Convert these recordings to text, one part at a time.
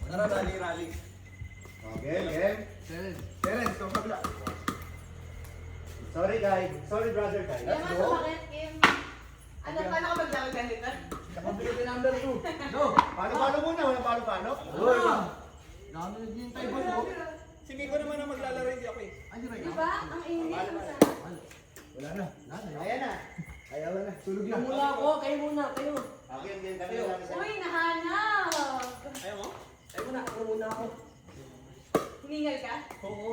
Tara, rally. Game. Terence, kung pagla. Sorry, guys. Sorry, brother, guys. Kaya nga sumakit, Kim. Ano, paano ka maglaro ganito? Nakabili ka number 2. No, palo muna. Walang palo-palo. Dami naghihintay ba mo? Si Miko naman ang maglalaro, hindi ako eh. Diba? Ang init. Wala na. Ayan na. Ayaw na. Tulog na. Muna ako, kayo muna, kayo. Okay, game kami lang sa. Uy, nahanap! Ayaw mo? Kayo muna, ako muna ako. Humingal ka? Oo.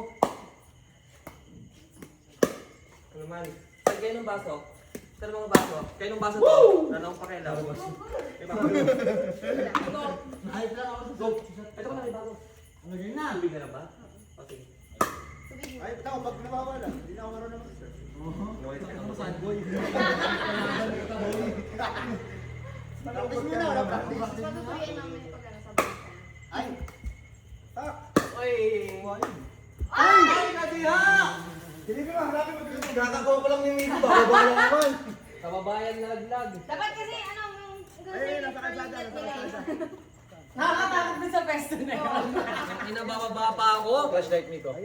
Ano man? Saan kayo ng baso? Saan mga baso? Kayo ng baso to? Ano ang pakialam? Diba? Ayos lang ako. Go! Ito ko na may bago. Ano yun na? Tubig na lang ba? Okay. Ay, tama, pag nawawala. Hindi na ako marunong mag-start. Ano sad boy? Practice muna, wala practice. Patutuyin namin pag ano sa basta. Ay! Tak! Oy! Ay! Kadiha! Hindi ko hanapin mo dito. Gagawa ko lang ni Miko. Bababa naman. Kababayan laglag. Dapat kasi ano, yung Ay, nasa kalsada, nasa kalsada. Nakakatakot din sa pesto na yun. Inabababa pa ako. Flashlight Miko.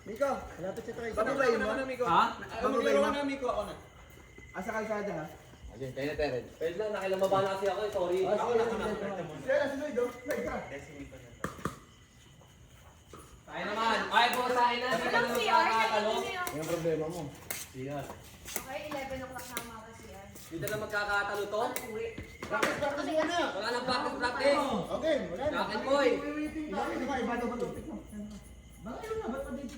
Miko, malapit siya tayo. Bababay mo na, Miko. Ha? Maglaro ka na, Miko. Ako na. Asa kalsada ha? Ayun, tayo na Terence. Pwede lang, nakilamaba na kasi ako eh, sorry. Ako na. Siya na, sunod oh. Like ka. Tayo naman. Ay po sa akin na. Hindi ka Ang naman CR, makakatalo. Yung problema mo. Okay, 11 o'clock na mga kasi yan. Hindi na magkakatalo to. Practice muna. Wala nang practice. Okay, wala na. Akin boy. Bakit ba? Iba ito ba ito? Bakit yun na? Ba't pa dito?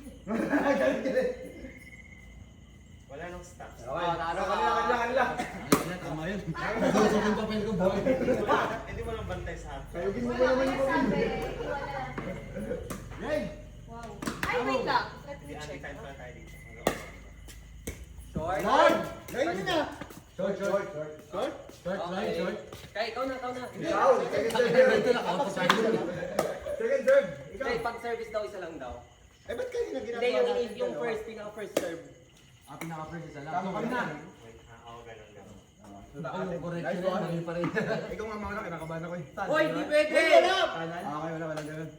Wala nang stop. Okay, taro ka. Kanila. Tama yun. Susugin papel ko, boy. Hindi mo lang bantay sa akin. Kayugin mo naman yung papel. Sabi, wala. Yay! Wow. Ay, wait lang. Let Hindi, me check. anti-time pala tayo dito. Short. Lord! Gawin mo na! Short? Okay. Kaya ikaw na. Ikaw! Second serve! Second serve! Ikaw! Hindi, pag service daw, isa lang daw. Eh, ba't kanina ginagawa Hindi, natin yung dalawa? first, pinaka-first serve. Pinaka-first isa lang. Tama kami na. Oo, ganun. Yung correction Nice na one. mali pa rin. Ikaw nga mga kinakabahan ako eh. Hoy, di pwede! Okay, wala ganun.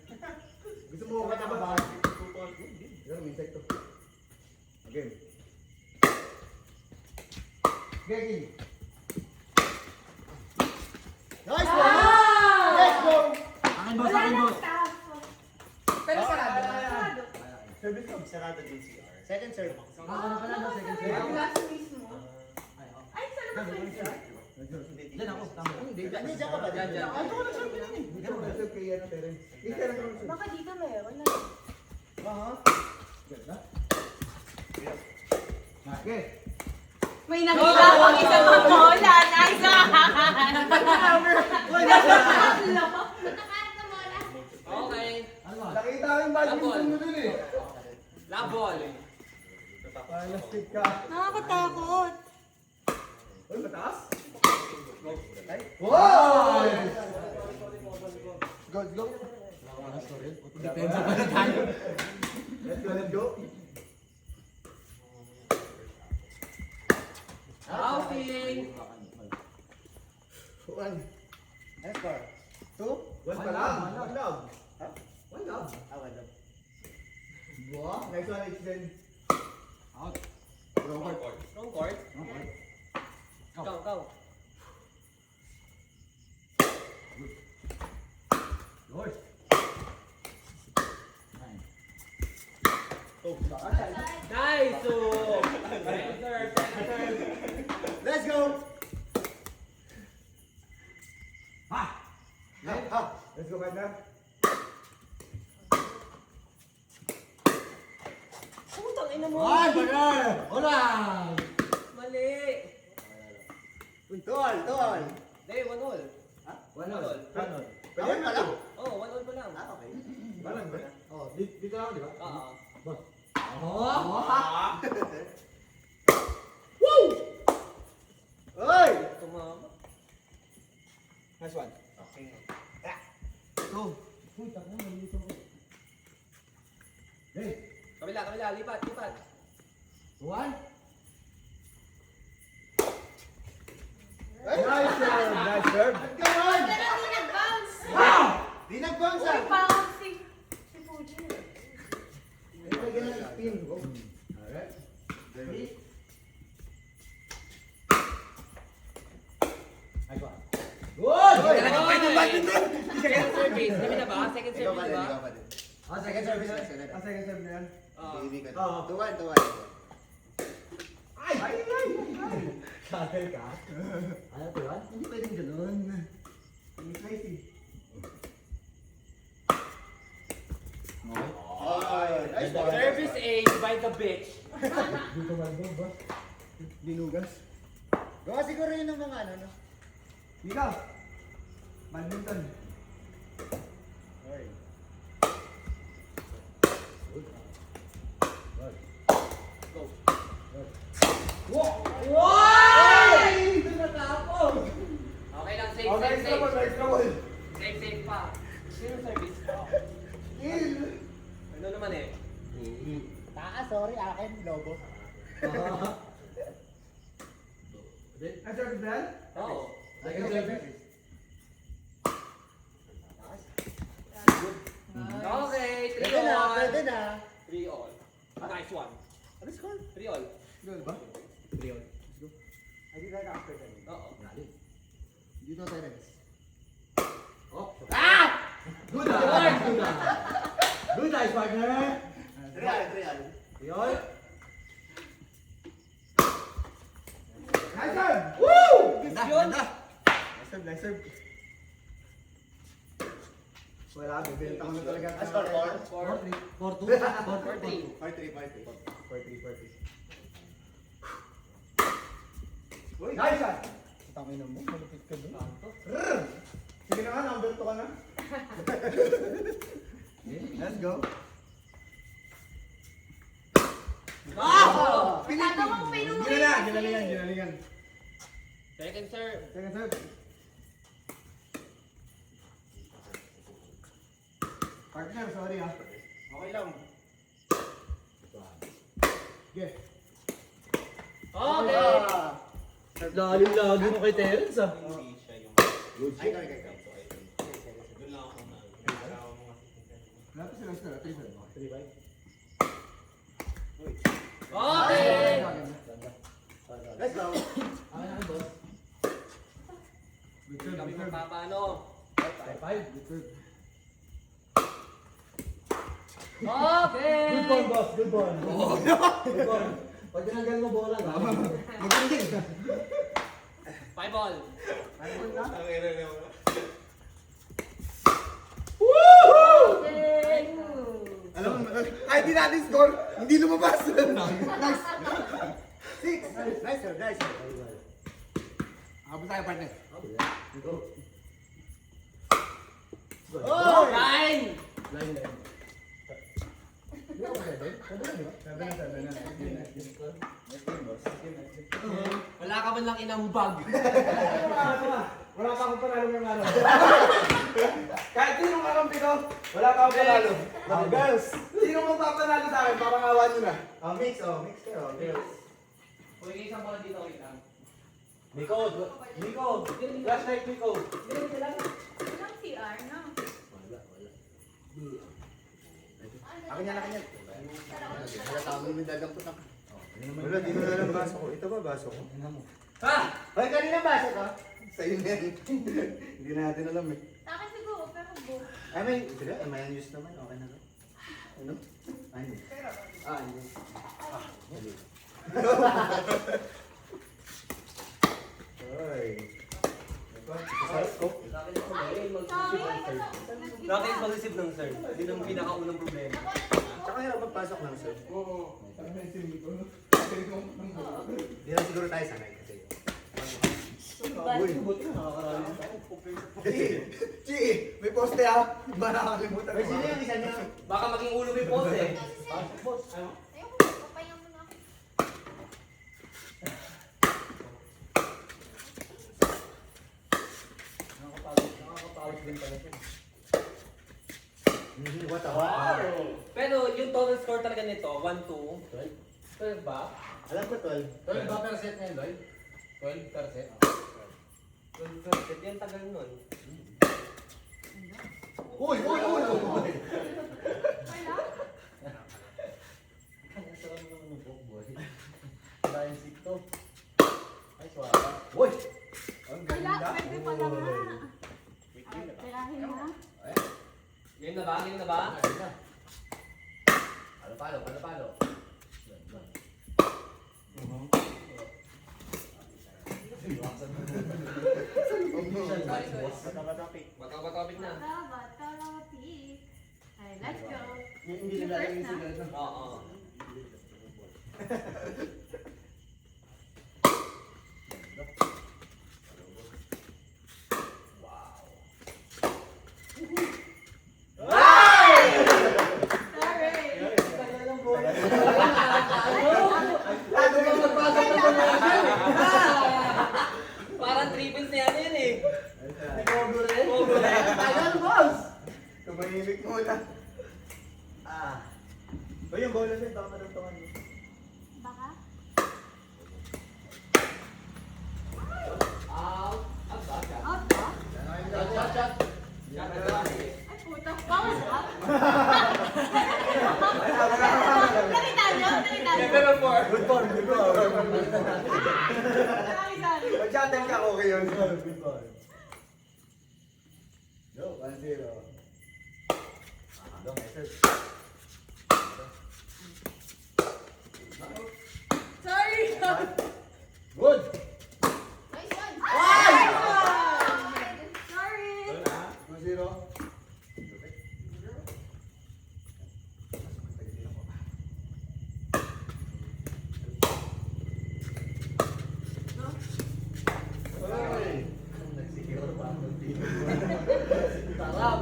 Gusto mo ka ba? Ganun, may insect to. Okay. Gagi. Nice one! Let's go! Akin boss, Wala akin nang boss. staff. Pero sarado. Sarado. Service ko. Sarado din CR. Second serve. Ano pala no, second Ay, serve. last mismo. Ay, sa labas mo yun. Diyan ako, tama. Hindi, dyan ka ba? Dyan. Ano ko na serve yan eh? Hindi ka mag-serve kay ano, Terence. Hindi ka nag-serve. Baka dito meron na. Aha. Ganda. Okay. May nakita akong isang mamola. Nice one! Nakahanap na mola. Okay. Ano ba? Nakita ko yung badminton mo dun eh. Labol. Palastik ka. Nakakatakot. Uy, mataas? Ay. Wow! Go, go. Depensa pa na tayo. Let's go, let's go. Outing. One. Next score. Two. One pa lang. One love. Ha? One love. One love. Wow. Next one, extend. Out. Wrong court. Wrong court. Ikaw. Lord. Oh, Nice! So, second serve. let's go. Ha! Ha. Let's go, partner. Putang ina mo. One, partner! Hola! Mali. Tuwal, tuwal. Hindi, 1-all. Ha? 1-all. Pwede pa lang? Oh, 1-all pa lang. Ah, okay. Balang ba? Oh, dito lang, di ba? Oo. Oy! Tumama. Nice one. Okay. Go. Uy, takbo, malilito ko. Hey, Kabila. Lipat. one. Nice serve. Nice serve. Come on. Pero hindi nag-bounce. Gonza. Uy, parang si Fuji. Lagyan ng spin. Alright. Ay, ba? Good! Talagang pwede ba dito? Second service. Kami na ba? Second Ikaw service pa na din, ba? ikaw pa din. Second service. Second serve na yan. Oo. Hindi ka. Oo. Tuwan. Ay! Shuttle ka? Ano to yan? Hindi pwedeng ganun. Hindi crazy. Nice one. Service A by the bitch. Dito malbog ba? Dinugas. Gawa siguro yun ng mga ano, no? Mika! Badminton. Okay. Go. Wow! Ito natapos! Okay lang, safe, Oh, safe, nice safe. trouble, nice trouble. Safe, safe pa. Sino service? Kill. Ano naman eh? Sorry, akin, lobo. Ang service na yan? Oo. Second service. Okay, 3 Pwede na, all. pwede na. 3 all. Nice one. Ano score? 3 all. Good ba? 3 on. Let's go. Ay, di tayo after time. Oo. Dito tayo next. Oh. Ah! Good eye! Good eye! Good eyes, partner! Real. Yun. Nice serve! Woo! Yun. Nice serve. Wala, bibenta ko na talaga. Score 4. 4-2. 4-3. Uy, nice shot! Tangin na mo, malupit ka doon. Sige na nga, number 2 ka na. Let's go. Ah! Masyado mong pinuwi. Ginalingan. Second serve. Second serve. Partner, sorry ah. Okay lang. Okay. Okay. Lalim-lagi mo kay Terence ah. Hindi siya yung... Ay, ikaw. Doon lang ako wala ako mga Wala pa sila score. 3-5. Okay. Let's go. Akin na boss. Good serve, Kami good serve. magpapaano. 5. Good serve. Okay. Good ball, boss. Good ball. Good ball. Pag tinanggal mo bola, magandang. 5 all. Ang ina na wala. Okay. Alam mo, kahit di natin score, hindi lumabas. Nice. 6. Nice serve. Habol tayo, partner. Oh! 9! Line. Wala ka man lang inambag. Wala pa akong panalo ng araw. Kahit sinong kakampi ko, wala pa akong panalo. Girls, sinong magpapanalo sa akin? Parang awan nyo na. Mix kayo. Huwag kayo isang bola dito, wait lang. Miko, flashlight Miko. Walang CR na. Akin yan. Wala tao mo dadampot ako. Wala, di mo na lang baso ko. Ito ba baso ko? Ha? Hoy, kanina baso ko? Sa'yo na yan. Hindi natin alam eh. Sa akin siguro, pero go. Ay, may use naman. Okay na lang. Ano? Ano? Hindi. Mali. Hoy. Sarap ko. Bakit ako Ay, mag- sorry. Bakit mag-receive ng serve? Yun ang pinakaunang problema. Tsaka hirap magpasok lang, sir. Oo. Hindi na siguro tayo sanay kasi. Uy, buti na nakakarami tayo. Chi, may poste ha. Di ba nakakalimutan ko? Sino yung isa niya? Baka maging ulo may pose eh. Boss, ano? Ayoko, papayan mo na ako. Nakakapawis din pala siya. What a wow. Pero yung total score talaga nito, 1-2. 12 ba? Alam ko, 12. 12 ba per set ngayon, Lloyd? 12 per set? 12 yan tagal nun. Uy! Wala? Ang sarap naman ng pork boy. Dahil sikto. Ay, swara. Uy! Ang Wala, ganda. pwede pala nga. Wait, Ay, tirahin na. Ay, Game na ba? Game na ba? ayun na. Palo. Bato-batopic na. Bata, topic. Ay, let's go. Hindi nilalagay yung sigaret na. Oo. Sorry. Parang triples na yan eh. Tagal, boss! Tumahimik muna. Uy, yung bola din, baka madagtungan mo. Baka? Out. Out ba? Out ba? Shot. Ay, puta. Bawal ba? Nakita niyo? Good form. Sorry. Mag-shottel ka, okay yun. Good form. Go, 1-0. Go, message. Sorry. Good! Nice one. Sorry. 2-0.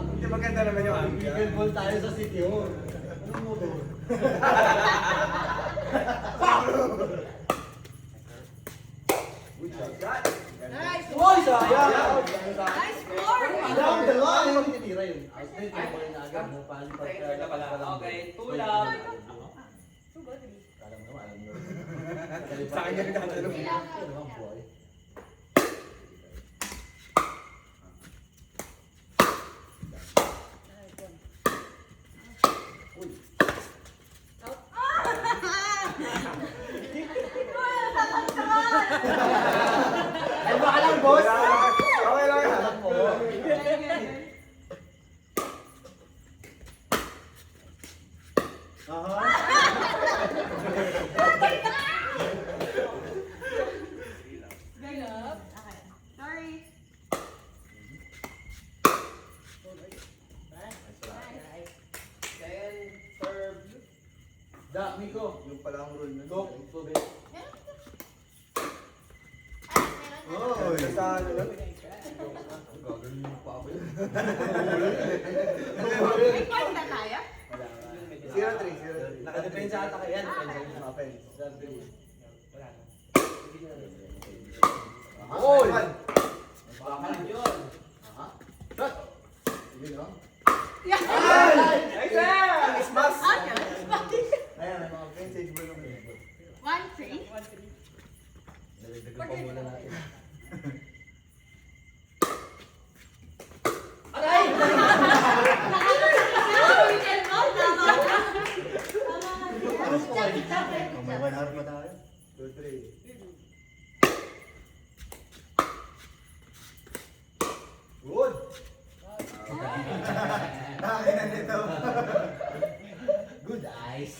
Hindi maganda naman yung angka. Bigel ball tayo sa City Hall. Anong mo doon? Good shot. Nice. Uy, sayang! Nice score. Down the line! Ano tinitira yun? Outlet yung ball na agad. Napalipat ka. Wala pala. Okay, tulang. Alam mo, alam mo. Sa kanya nagtatanong. Ano ang boy? Uy. Ay, baka lang, boss! Okay lang yan. Alam mo. Ganap. Okay. Sorry. Then, serve. Da, Miko. Yung pala ang rule na. Go. Tubig. Oh, sa ano lang. Gagawin mo pa ako yun. May point na tayo? 0-3. Nakadepensa ata kayo yan. Offense. Wala na. Oy! One. Bakal yun. Shot! Yun o. Yeah. Ay! Smash! Okay. Ayan, may mga vintage ball ng mga. 1-3. Nalagdagan pa muna natin. Aray! Weekend mo, tama ka. May 1 hour pa tayo. 2-3. Good! Akin na nito. Good eyes.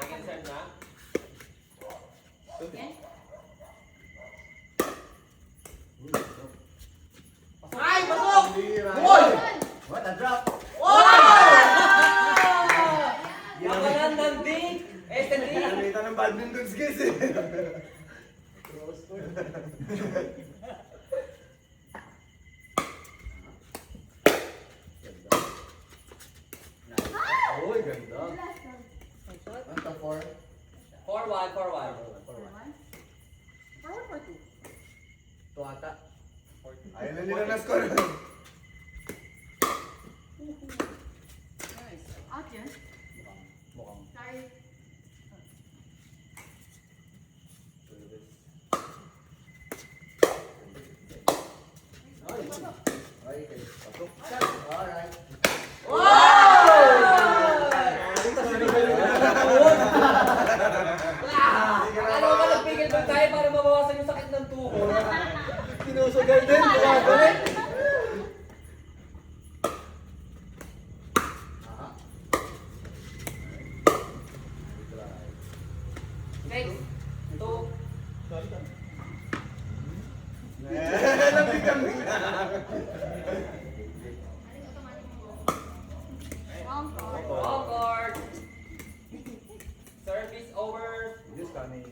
Second serve na. Okay. Ay! Pasok! Bira. Goal! What a drop! Yaman ng D! SND! Nakita ng badminton skills eh. Cross court. Uy, ganda. Ang top 4. 4-1, 4-1. Forward or 2? Ito ata. Ayun na nila na-score. Out yun. Mukhang. Sorry. Ay, okay. Alright. Ano ba nagpigil ba tayo para mabawasan yung sakit ng tuhod? Sinusugal din. Tumabalik. Next. 2. All court. Service over. Just coming.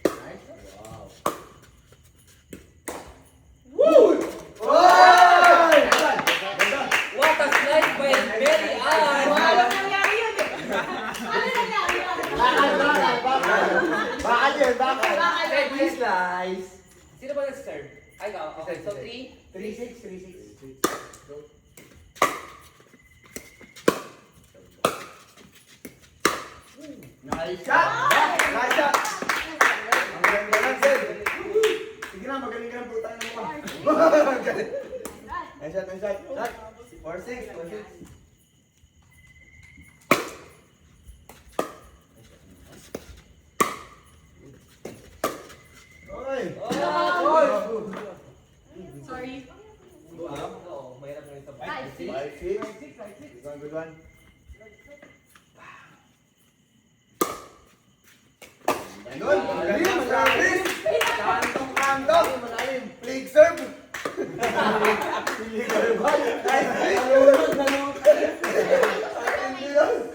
Nice. Wow. What a slide by Mary Ann. Walang nangyari yun eh. Ano nangyari yun? Bakal yun, bakal. Bakal yun. Please slice. Sino ba nag-serve? Ay, ikaw. Okay, so 3. 3-6. Nice shot! Nice shot! Ang ganda lang, Sir. Sige na, magaling ka ng putang ng mukha. Nice shot, nice shot. 4-6. Oy! Oy! Sorry. Oo, mahirap na ito. 5-6. Good one. Ayun, magaling, magaling. Kantong-kanto. Flick serve.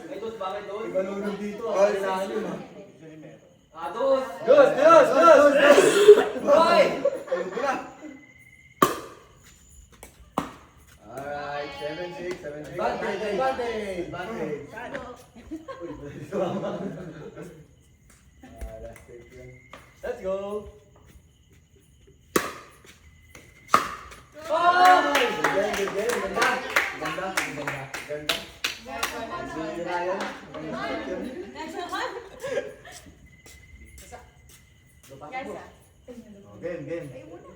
May dos, bakit dos? Ibalunod dito. Dos! Dos. Hoy! Alright, 7-6. Advantage. Advantage. Last take yun. Let's go! Good game. Ganda. Sige na yun. Next one. Guys, Game.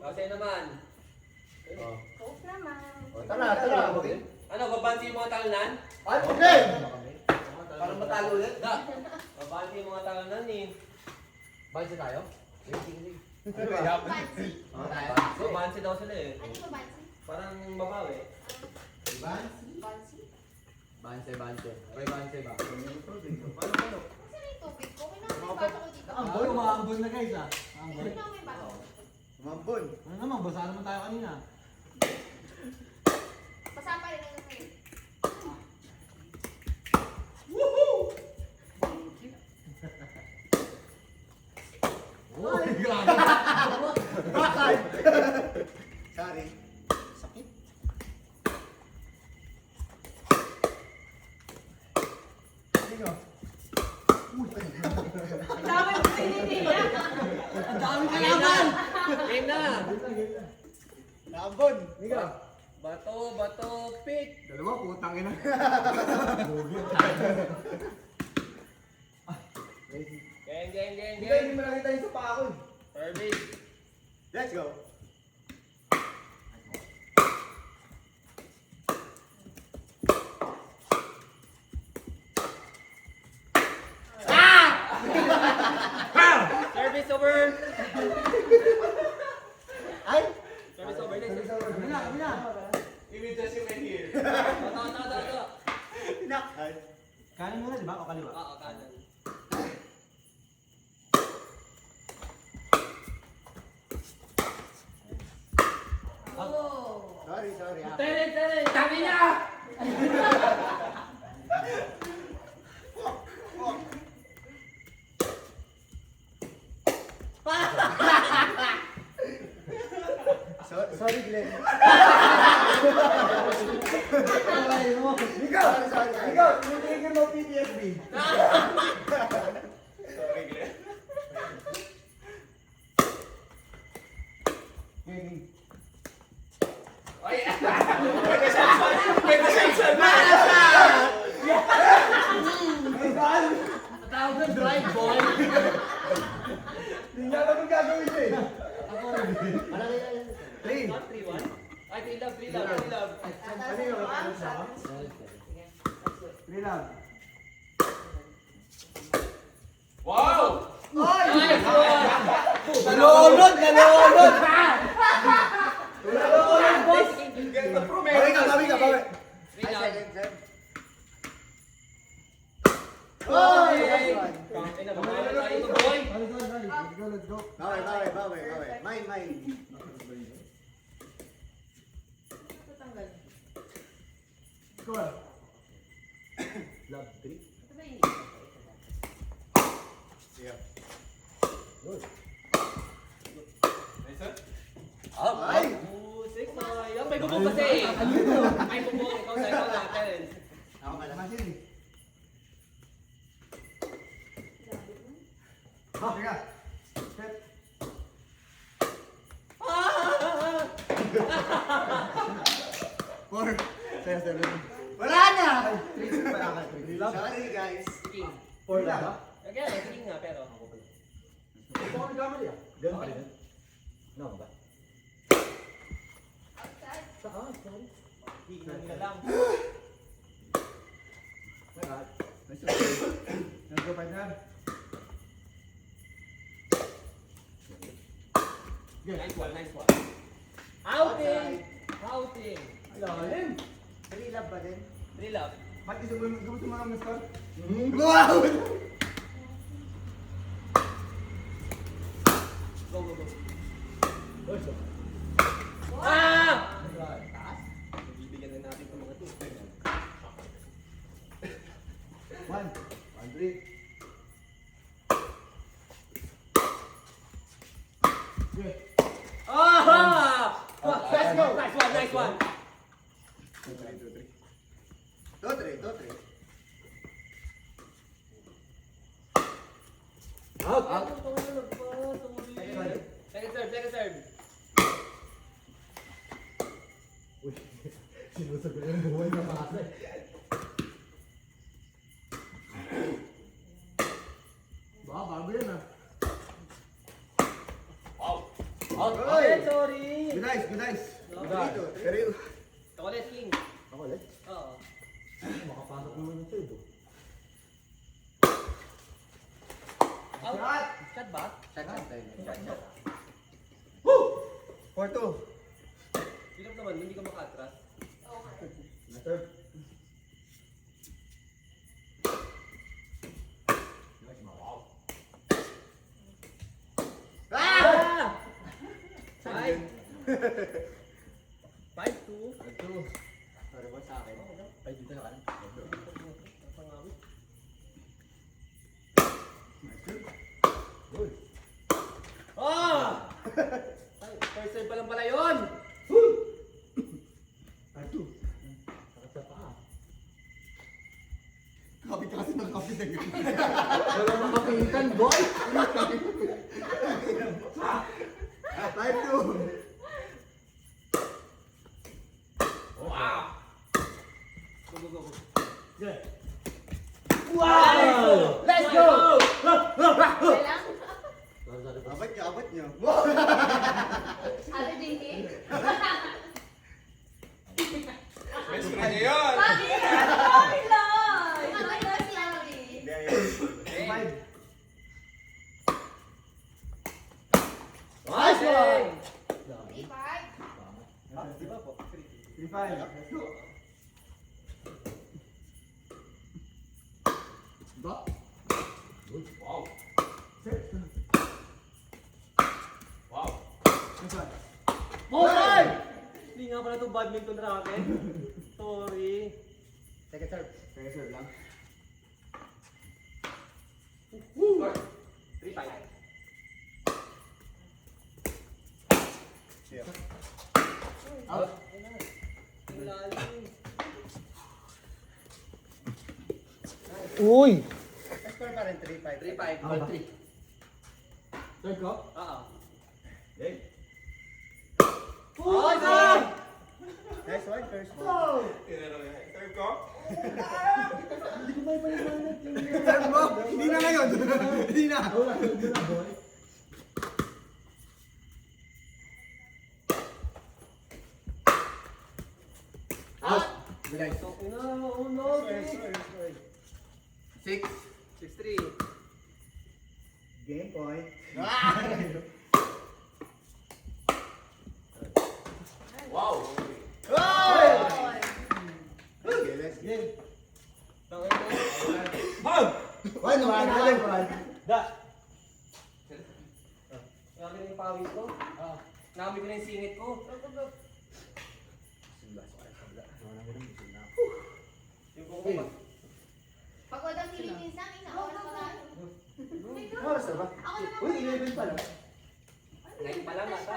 Kasi naman. Oh. coke naman. Tara. Ano, babansi yung mga talanan? Okay. Para matalo ulit. Da! Babansi yung mga talanan eh. Bansi tayo? Fancy. Babansi daw sila eh. Ano ba fancy? Parang babawi. Fancy? Banse. Okay, banse ba? Saan yung tubig ko? Okay na may baso ko dito. Ambon, umaambon na guys ah. Ambon. Ano na may baso ko? Mambon. Ano naman, basa naman tayo kanina. Pasapa rin ang naman. Uy, grabe. Bakal. Sorry. Sakit. Sino? Ang dami mo pinili. Ang dami kalaban. Game na! Nambon. Mika. Bato, pick! Dalawa, putang ina. Game. Hindi mo nakita yung sa ako. Service. Let's go. Service over! Ay! Service over. Next. Kami na. Images yung here. Ito. Pinakal. Kanan muna, di ba? O kaliwa? Oo, kanan. Oh. Sorry. Tere! Kami niya! Sorry, Glenn. Ay, mo. Ikaw! Ikaw! Tinigil mo PTSD. Sorry, Glenn. May drive, boy. Hindi niya alam ang gagawin niya eh. Malaki na yan. 3. 3-1. Ay, 3 love, 3 love, 3 love. Ano yung ano sa ako? 3 lang. Wow! Nice one! Nalulod! Nalulod! Nalulod, boss! Ganito prometo. Bawi ka, bawi ka, bawi. 3 love. Oy! Ay, Last one. ay, nababala tayo ito, boy. Let's go. Bawi. Mine. Score. Love 3. Ay! Music, sayang. May bubong kasi. May bubong. Ikaw sa ikaw natin. Ako pala. Masin eh. Teka. Set. Four. Seven. Wala na! 3 pa lang. 3 lang. Sorry guys. King. 4 lang. Again, king nga, pero. Ito ang kamali ah. Ganun pa rin. No ba? Saan? Sorry. King na lang. My God. Nice. Let's go, partner. Nice one, nice one. Outing! Outing! Lalim. 3 love ba din? 3 love. Ba't gusto mo mga score? Wow! Go, go, go. Let's go. Ah! Taas. Bibigyan na natin itong mga to. 1. 1-3. Okay. Ah! Let's go! Nice one, nice one. 2-3. 2-3. Out. Out. Second serve. Uy, sinusagot yung buhay na pasa eh. Baka bago yan ah. Out. Oy! Sorry. Good eyes, good eyes. Dito, Pero yun. Ito ulit, king. Ako ulit? Oo. Makapasok naman yung third. Out. Shot! Shot ba? Shot tayo. Shot. 4-2. Bilog naman, hindi ka maka-atras. Third. Ah! 5. 5-2. Sorry po sa akin. Ay, dito na kanan. Good. Ah! First serve pa lang pala yun! Two. Takot sa paa. Kapit ka kasi ng kapit na yun. Wala mong kapitan, boy! 5-2. Wow! Go, go, go. Good. Wow! Let's go! Abot nyo. Ate Dinky? Best friend niya yun! Bakit? Okay lang! Okay lang si Abby. Hindi, ayun. 5. Nice one! Di ba po? 3-5. Let's go. Ba? Good. Wow! Set. Wow! Next one. Ball! Hindi nga pala itong badminton racket. Sorry. Second serve. Kaya serve lang. 3-5. Out. Ang lalim. Uy! Score pa rin 3-5. 3-5. Ball 3. Third ko? Oo. Okay. Oh, God! Nice one, first one. Go! Tinanong niya, serve ko? Hindi ko may paliwanag. Serve mo. Hindi na ngayon. Hindi na. Out. Bilay. So, no, Six. 6-3. Game point. Wow. Okay, let's go. Bang! Why no? Pinalo ko. Grabe na yung pawis ko. Nami ko na yung singit ko. Yung kung Pag wadang Philippines lang, inaawal pa tayo. Oras na ba? Ako naman. Uy, 11 pala. ngayon pa lang ata.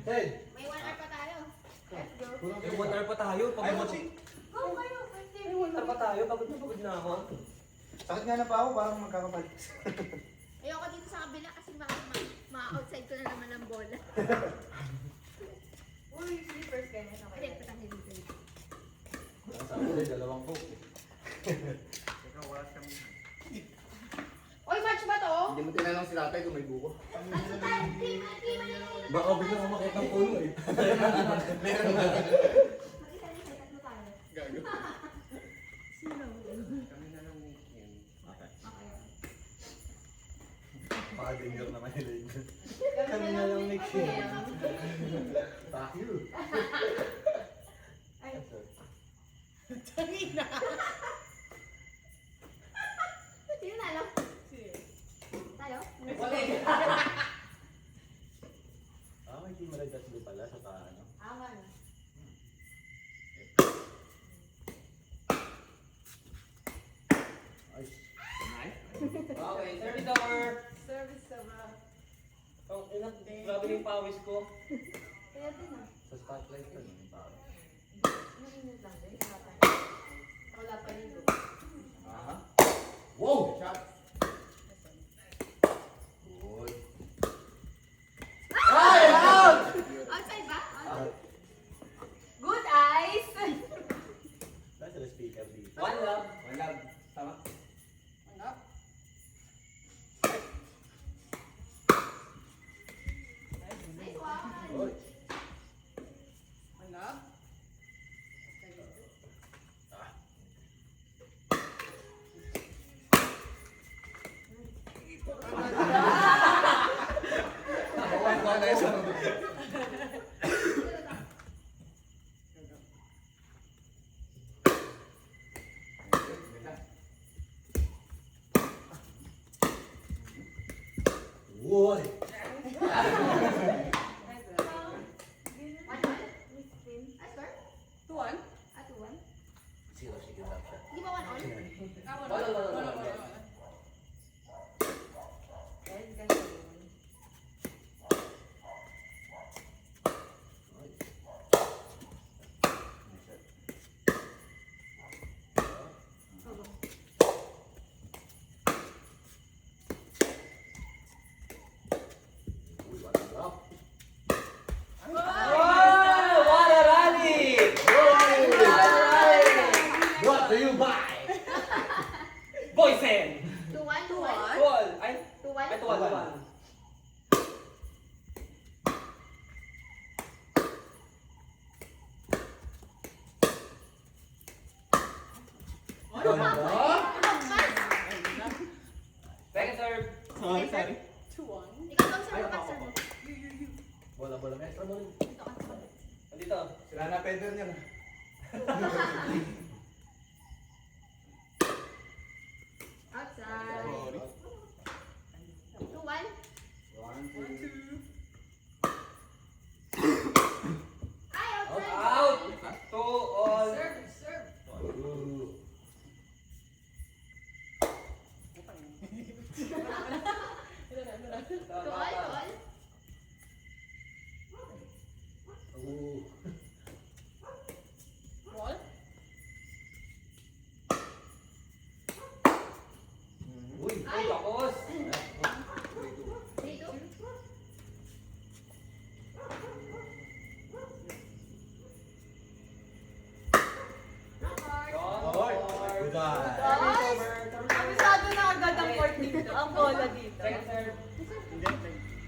Ten. May 1 hour pa tayo. Let's go. May 1 hour pa tayo. Ay, Pagod Mochi. Go kayo. First May game. 1 hour pa tayo. Pagod na ako. Sakit nga na pa ako, parang magkakapal. Ayoko dito sa kabila kasi ma-outside ko na naman ang bola. Uy, slippers ka na. Hindi, patangin dito. Uy, match ba to? Hindi mo tinanong si tatay kung may buko. Ano tayo? Team, Baka biglang umakit ng puno eh. Mag-isa-isa, tatlo tayo. Gago. Kami na lang ni Kim. Okay. Pakadinger naman nila yun. Kami na lang ni Kim. Fuck you. Ay. Tangina. Sino nalo? Tayo? Wala eh. May team malagas doon pala sa paano. Aman. Okay, 30 dollar. Service sa mga. Oh, grabe na yung pawis ko. Kaya din ah. Sa spotlight pa yung tao. Mahinit lang din. Wala pa rin doon. Aha. Wow! Shot. Good. Ay! Out! Outside ba? Good eyes! Nasa the speaker dito. One love. One love. Tama? Ano? Nice one! Oy. Ano? One na isa. Uy! Zero, sige lang siya. Di ba 1 all? Wala. Uy, wala drop. Wow! What a rally! What do you buy? Boysen! 2-1, 2-1. Tuwal! Ay, 2-1. ay tuwal. Second serve. Sorry. Ikaw daw sa mga serve mo. Bola-bola na extra mo rin. Ito ka sa Dito. Sila na peder niya. outside. 2-1. 1, 2. Ay, outside. Out! Two all. Serve. Ooh. To all. Ooh. Uy, ay, bakos. 3-2. Record. Good. Good eye. Ay! ang bola dito. Second serve. Hindi,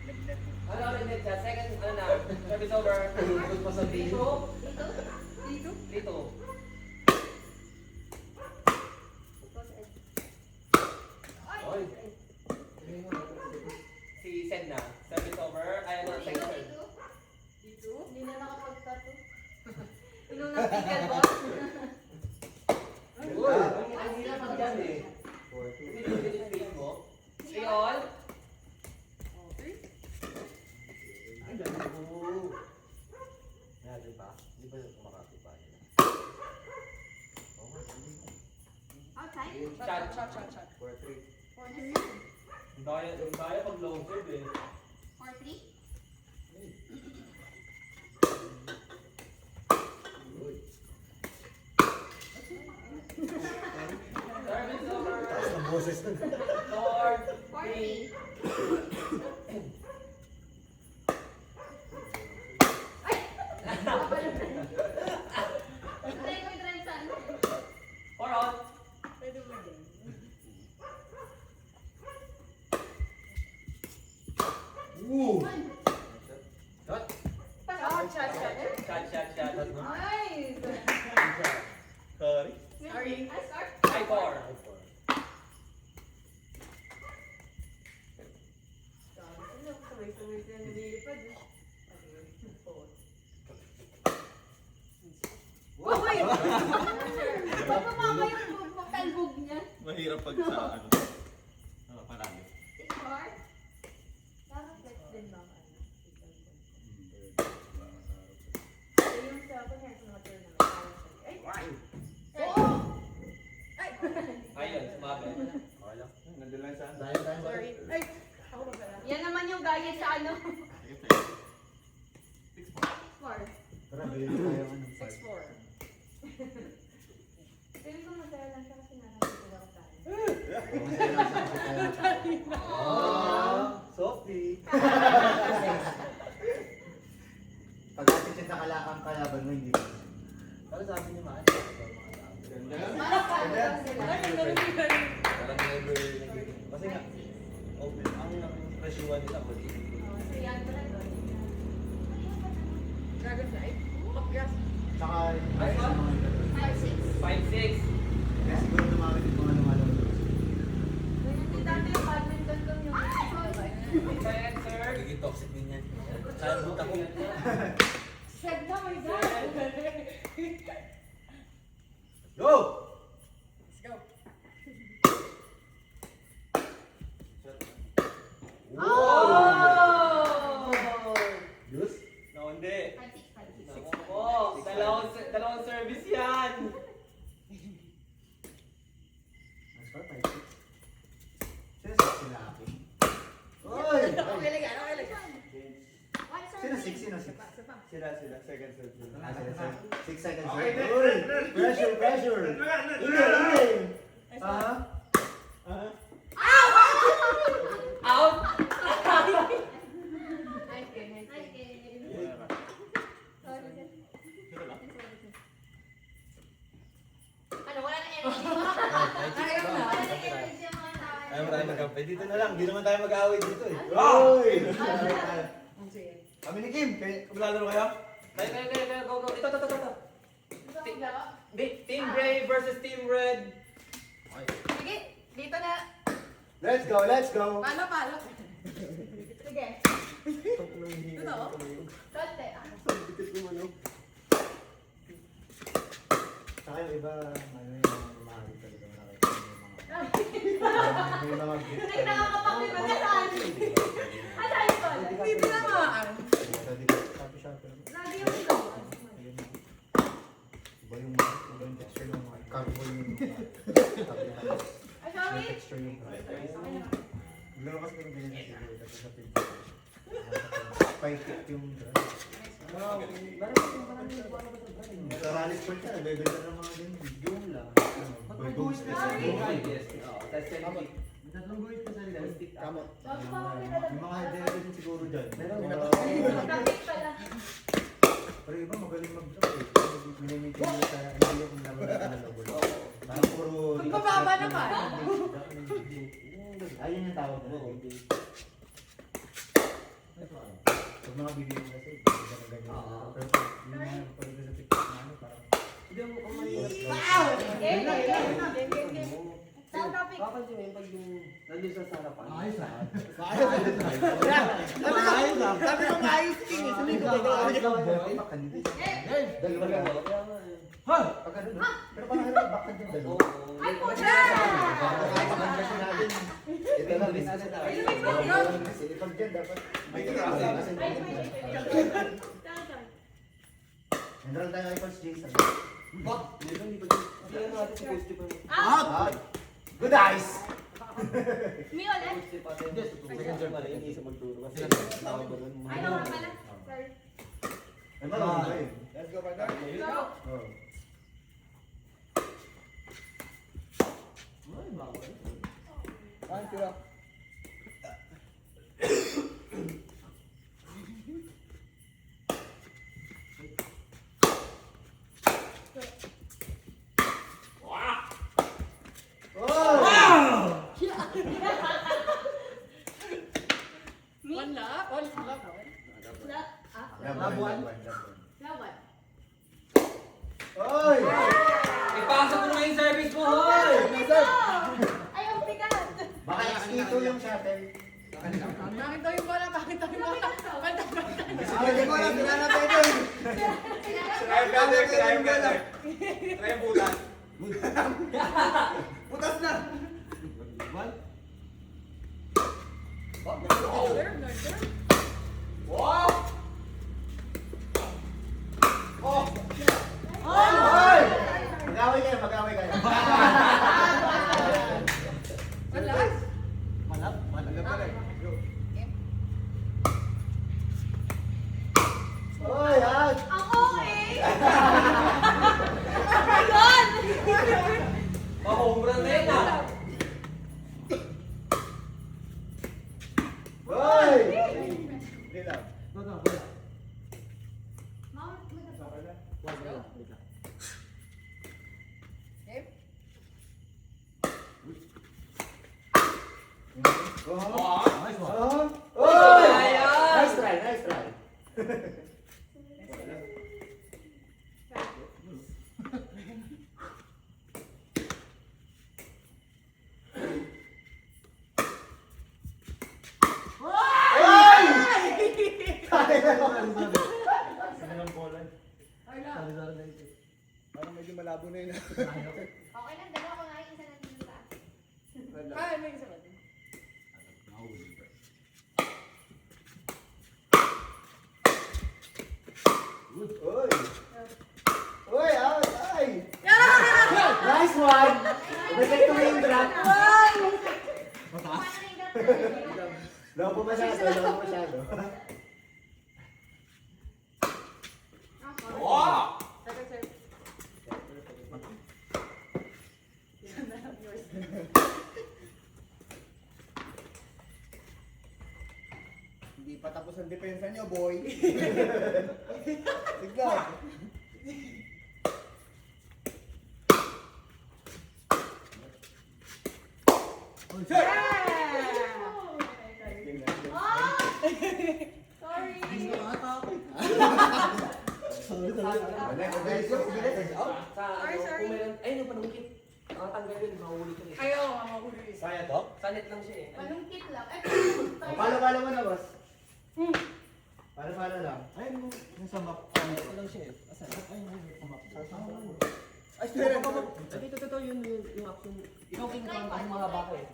nag-net. Ano ulit net siya? Second, ano na? Service over. Nalulunod pa sa Dito. Dito? Dito. Oy. Si Sen na. Service over. Ay, ano, second serve. Dito? Hindi na nakapagtato. Inunang tigil, boss. Uy, ang hirap ang dyan eh. Hindi mo din mo. 3 all. Ay, dami ko. Natin pa. Hindi ba kumakati pa? Shot. 4-3. Ang daya pag long serve eh. Service over. Ang boses na. 4-3. Four out. Woo! Shot. Shot. Shot. Nice! Sorry. Sorry. High 4. Sabay-sabay sila nililipad. Uy! Bababa yung talbog niya. Mahirap pag sa ano. Parami. Parang flex din ba? Yung sa kunya sa mga turn naman. Ay! Oo! Ay! Ayun, sumabi. Okay lang. Nandun lang sa Sorry. Ay! Ako ba pala? Yan naman yung gaya sa ano? 6-4. Tara, bilhin tayo ng 6-4. Feeling ko masaya lang siya kasi nakakita ako tayo. Sophie! Pag atin siya sa kalakang kalaban mo, hindi ba? Ano sabi niyo, man? Ganda. Parang never naging... Kasi nga, open. Ang presyuhan nila ko dito. Dragonfly? Pag-gas. Tsaka, Ay, sa mga ganun. 5-6. Kaya siguro tumawag yung mga lumalabas. Hindi dati yung badminton ko yung Second serve. Nagiging toxic din yan. Sayang buta ko. Sag na, my God! Go! Let's go. Oh! Diyos? No, hindi. Oh, dalawang service yan. Ang score, 5-6. Sino sa sila akin? Oy! Okay lang yan, okay lang yan. Sino 6? Sino 6? Sila, second serve. Ah, sila 6 seconds. Okay, Uy! Pressure, pressure! Ingay! Aha? Aha? Out. Nice game, nice game. Ano, wala na energy mo? Ayaw na. Wala na energy ang mga tao. Ayaw mo tayo magkampay. Dito na lang. Hindi naman tayo mag-aaway dito eh. Uy! Sige. Kami ni Kim, Kabilado na kayo? Tayo, go. Ito. Gusto ko gawa? Team Gray versus Team Red. Sige, dito na. let's go, let's go! Palo. Sige. Totoo? Tote. Saka yung iba, ano yung mahali talaga nakita yung mga may mga gift. Ay, nakakapakit ba na saan? Ay, saan pala? Hindi tinamaan. Sabi siya, pero Lagi yung ito. ayun na. Iba yung texture ng carbo yung tabi. Ay, sorry. Texture yung Bigla kasi kung ganyan na siguro kasi sa pinto. Spike yung Nagkaralis pa siya, bebenta ng mga ganyan. Yung lang. Bagong stick. That's 10. Tatlong guhit pa sa nila. Tama. Yung mga idea din siguro dyan. Meron, may Magkakit pala. Pero iba magaling mag-drop eh. Minimiti nila sa idea kung naman na lobol. Parang puro... Magbababa naman. Ayun yung tawag na. Oo. Pag mga bibigyan kasi, ganyan ganyan. Oo. Pero pag yung mga pag sa TikTok na ano, parang... Hindi mo kung mahirap. Game. Sa topic. Papansin mo yun pag yung nandun sa harapan. Ayos na. Sabi ko maayos king eh. Sabi ko dalawa lang. Ha! Pag ano, pero parang ano, bakit yung dalawa? Ay, po Ito lang, pag dyan dapat may General tayo kay Coach Jason. Hindi lang natin si Coach Chip. Out! Good eyes! Me ulit. Coach Chip ate. Second term pala, hindi isa magturo. Kasi tawag ko doon. Ay, naman pala. Sorry. Ano ba yun? Let's go, partner. Go. Oh. Ay, bawal. Ay, tira. Me? Wala. Laban. Laban. Oy! Ipasok mo na yung service mo, hoy! Ay, ang bigat. Baka XT2 yung shuttle. Bakit daw yung bola? Bakit daw yung bola? Sige mo lang, sila na pwede. Try yung butas. Butas na. Wow! Oy! Mag-away kayo, mag-away kayo. Wala. Oy, out! Ako eh. Ayun. Pa-home run na yun ah! Oy! Hindi lang. Oy! Nice try, nice try. Parang medyo malabo na yun. Okay lang, dalawa ko nga yung isa nandito sa Ay, may isa ba? Oy! Oy, out! Ay! Nice one! Protect mo yung drop. Daw po masyado, daw po masyado. Wow! Second serve. Hindi pa tapos ang depensa nyo, boy. Tignan. Sorry. Sa ano, kung meron, ayun yung panungkit. Nakatanggal yun, mahuli ko eh. Ayaw, mamahuli. Saya to? Sanit lang siya eh. Malungkit lang. Ay, Palo mo na, boss. Palo lang. Ayun, yung sa map. Sanit lang siya eh. Asan? Ay, Meron. ito, yun, yung action. Ikaw kinukuha ka ng mga baka eh.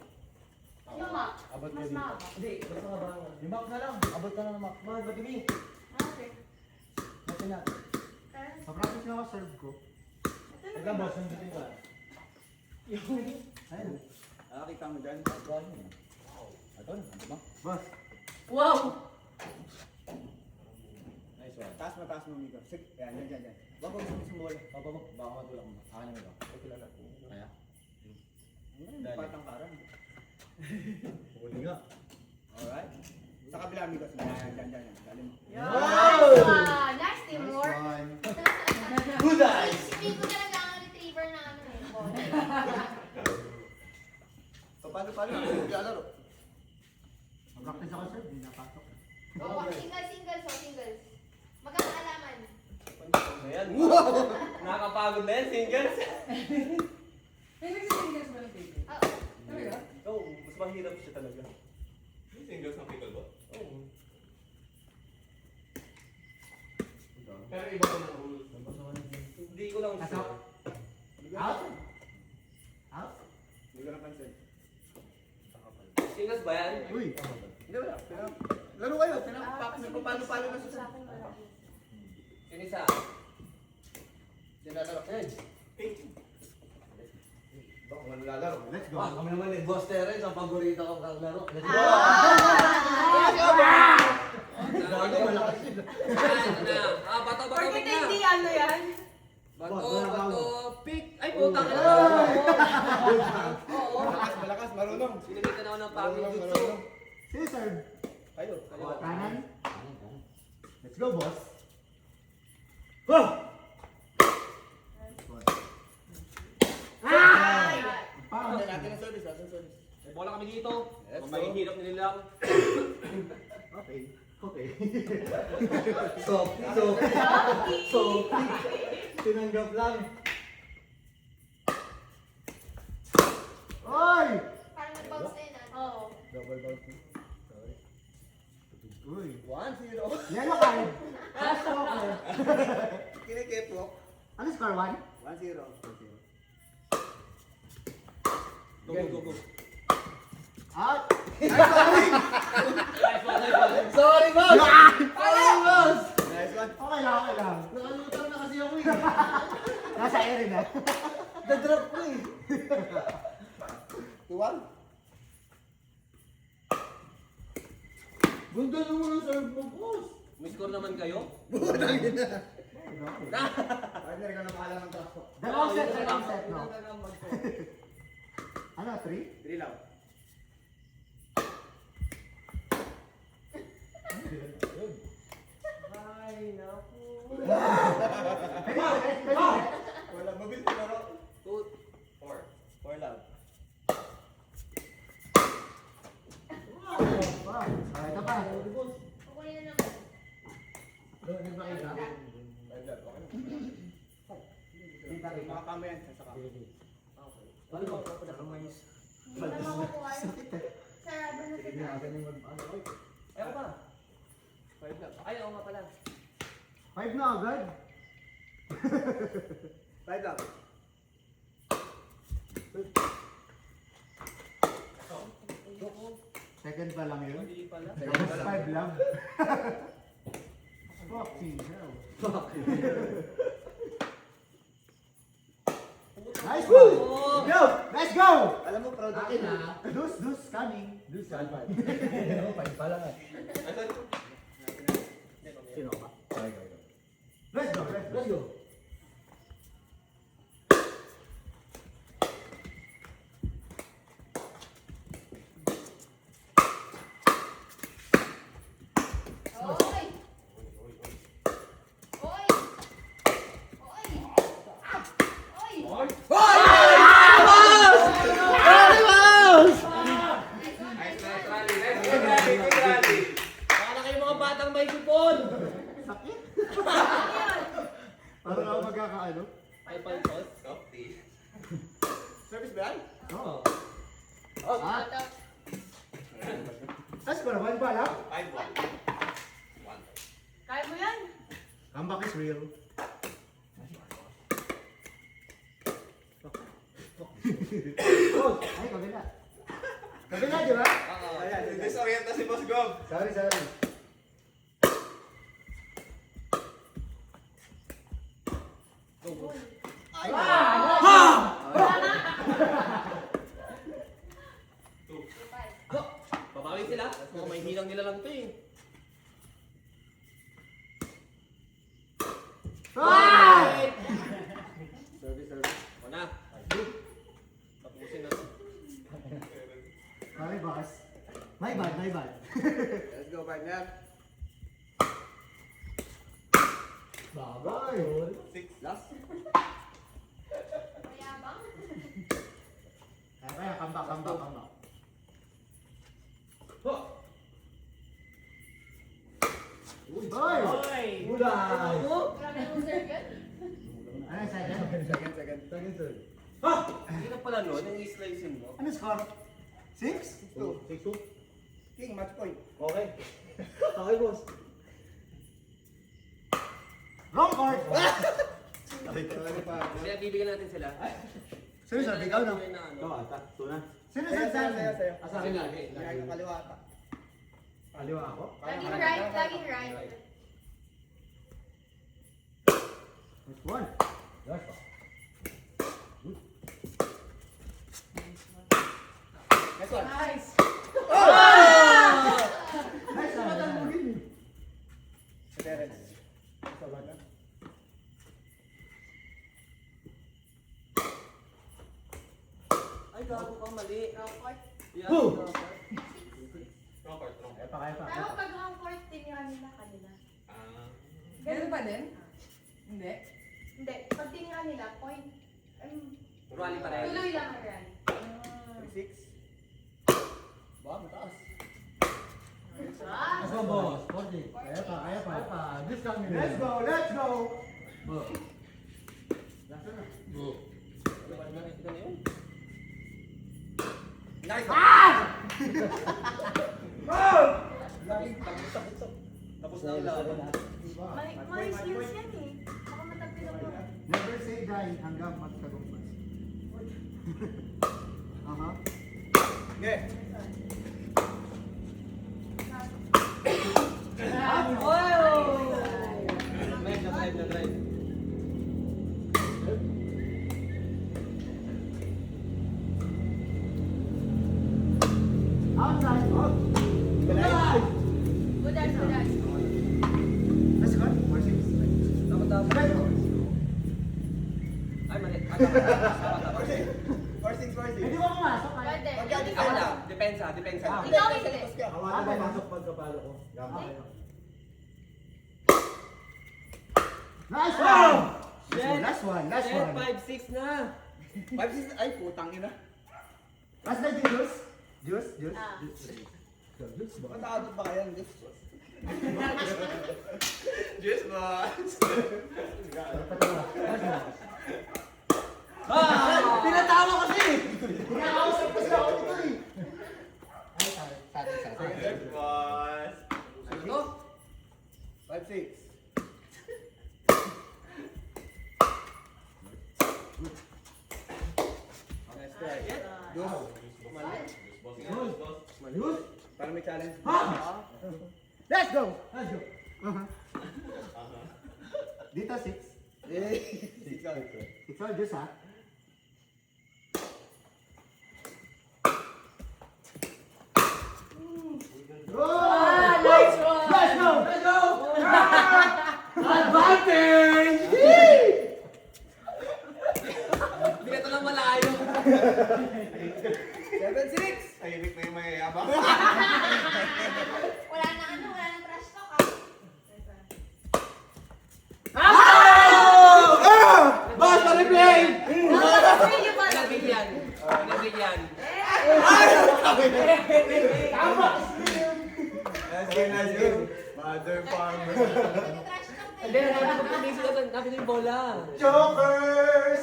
yung map. Abot Mas ka dito. mahaba. Hindi, basta mga baka. Yung map na lang. Abot ka na ng map. Mga madumi. Okay. Kasi na. Pa-practice na ako serve ko. Ikaw, boss, nandito ka. Ayun. Nakakita mo dyan. Ito, ano ba? Boss. Wow! Nice one. Taas mo, Miko. Sige, yan. Wag mo sumula. Baka matulak mo. Akin na ito. Kilala ko. Kaya? Patang karan. Huli nga. Alright. Sa kabila, Miko. Dyan. Dali mo. Nice one. Nice teamwork. one. Good eyes! Isipin ko talaga ang retriever na ano eh. Ball. So, paano? Lalaro. Practice ako sir, hindi napasok. Oo, singles, oh, singles. Magkakaalaman. Ayan. Nakakapagod na yan, singles. May nagsisingles ba ng table? Oo. Talaga? Oo, mas mahirap siya talaga. May singles ng pickleball? Oo. Pero iba ko ng rules. Hindi ko lang Pasok. Out. Out. Hindi ko napansin. Singles ba yan? Uy. Hindi wala. Pero, laro kayo. Nagpapalo-palo na Sa sa akin wala. Yun isa. Dinalaro. Baka malalaro. Let's go. Kami naman ni Boss Terence, ang paborito kong kaglaro. Let's go! Gago, malakas yun. Ito na. Bato, Pag pick na. hindi ano yan. Bato, pick. Ay, putang ina. Oo. Malakas, marunong. Sinimitan ako ng pagod Marunong, dito. marunong. Sino serve? Kayo. Kanan. Let's go, boss. Ay! Pound. Natin ang service, natin ang service. May bola kami dito. Let's Kung may hirap nila lang. Okay. Okay. Sophie. Tinanggap lang. Oy! Parang nag-bounce na yun, ah. Oo. Double bounce. Sorry. Uy. 1-0. Yellow card. Fast talker. Kiniketwalk. Ano score? 1? 1-0. Go. Out. Sorry, boss! Sorry, boss! Nice one. Okay lang. Nakalutang na kasi ako eh. Nasa air na. Na-drop ko eh. 2-1. Ganda naman ang serve mo, boss. May score naman kayo? Partner ka na mahala ng trapos. Dalawang set, no? Ano, 3? 3 lang. Ay, naku. Wala, mabilis na laro. 4. 4 lang. Ito pa. Kukunin na naman. Five lang, okay. Mga kama yan, sasaka. Ano ba? Hindi na makukuha. Sir, abang na kita. Ayaw pa. 5 lang. Ay, oo nga pala. 5 na agad. 5 lang. Second pa lang yun. Hindi pala. Tapos 5 lang. Fucking hell. Nice one! Go! Let's go! Alam mo, proud ako. Akin na. Deuce, coming. Diyos ka. Five pa lang eh. Sino ka? Let's go, let's go. Let's go. Oy! Oy! Oy! Oy! Nice rally. Good rally. Para kayo mga batang may sipon. Sakit. Parang ako magkakaano. Ay, palpos. Service ba yan? Oo. Ito. Tapos para 1 pa lang. 5-1. Kaya mo yan? Comeback is real. Ay, kabila. Kabila, di ba? Ayan, Disorient na si Boss Gob. Sorry. Babawi sila. Mga may hilang nila lang ito eh. service. O na. Tapusin na. Sorry, boss. My bad. Let's go, partner. Bagay. 6. Last. Mayabang. Kaya, comeback. Hoy! Gulay! Grabe yung serve yan. Ano, second? Second third. Hindi na pala nun, yung i-slicein mo. Ano score? 6? 6-2. King, match point. Okay. Okay, boss. Wrong court! Kaya bibigyan natin sila. Sino sabi ikaw, no? Ito, ata. Tuna. Sino sabi sa akin? Asa akin lagi. Lagi kaliwa ata. Kaliwa ako? Laging right, laging right. Next one. Yes, pa. Next one. Nice. Nice one. Terence. Ito ba na? Ay, gago ka, mali. Wrong court. Yan, Woo! gago. Wrong court, wrong court. Kaya pa. Tama pag wrong court, tinira nila kanila. Ah. Ganun pa din? Hindi. Hindi, pag tinira nila, point. Rally pa rin. Tuloy lang ang rally. 6. Ba, mataas. Ah! Let's go, boss. 40. Kaya pa. This kami. Let's go, let's go! Bo. Ito na yun. Nice! Tapos na yung laban. May skills yan eh. Baka matagpilan mo. Never say die hanggang magtagumpay. Aha. Okay. Drive na drive na drive. Outside. Out. Nice! Good as, good as. Let's go. 4-6. Dapat dapat. Let's go. Ay, mali. Ah, dapat. 4-6. Hindi mo pumasok. Pwede. Ako na. Depensa, depensa. Ikaw hindi. Hawakan mo pasok pagkapalo ko. Gama. Nice Wow! one! Shit! Last one, last Shit, one. 5-6 na. 5-6. Ay, putang ina. Last na yung juice. Juice. Ah. Mataadot ba kayan? Juice. Yes, boss. Tinatawa kasi! Tinakausap kasi ako ito eh. Ay, sorry. Yes, boss. Ano? 5-6. Okay, strike. Juice. Boss. Para may challenge. Let's go! Let's go. Dito 6. Eh, 6 all juice ha. Nice one! Let's go! Let's go! Advantage! Hindi ka lang malayo. 7-6! Tahimik na yung mayayabang. Wala na ano, wala na trash talk ah. Boss, pa-replay! Video pa. Pinabigyan. Pinabigyan. Let's game. Mother farmer. Trash talk Hindi, napin yung bola. Jokers!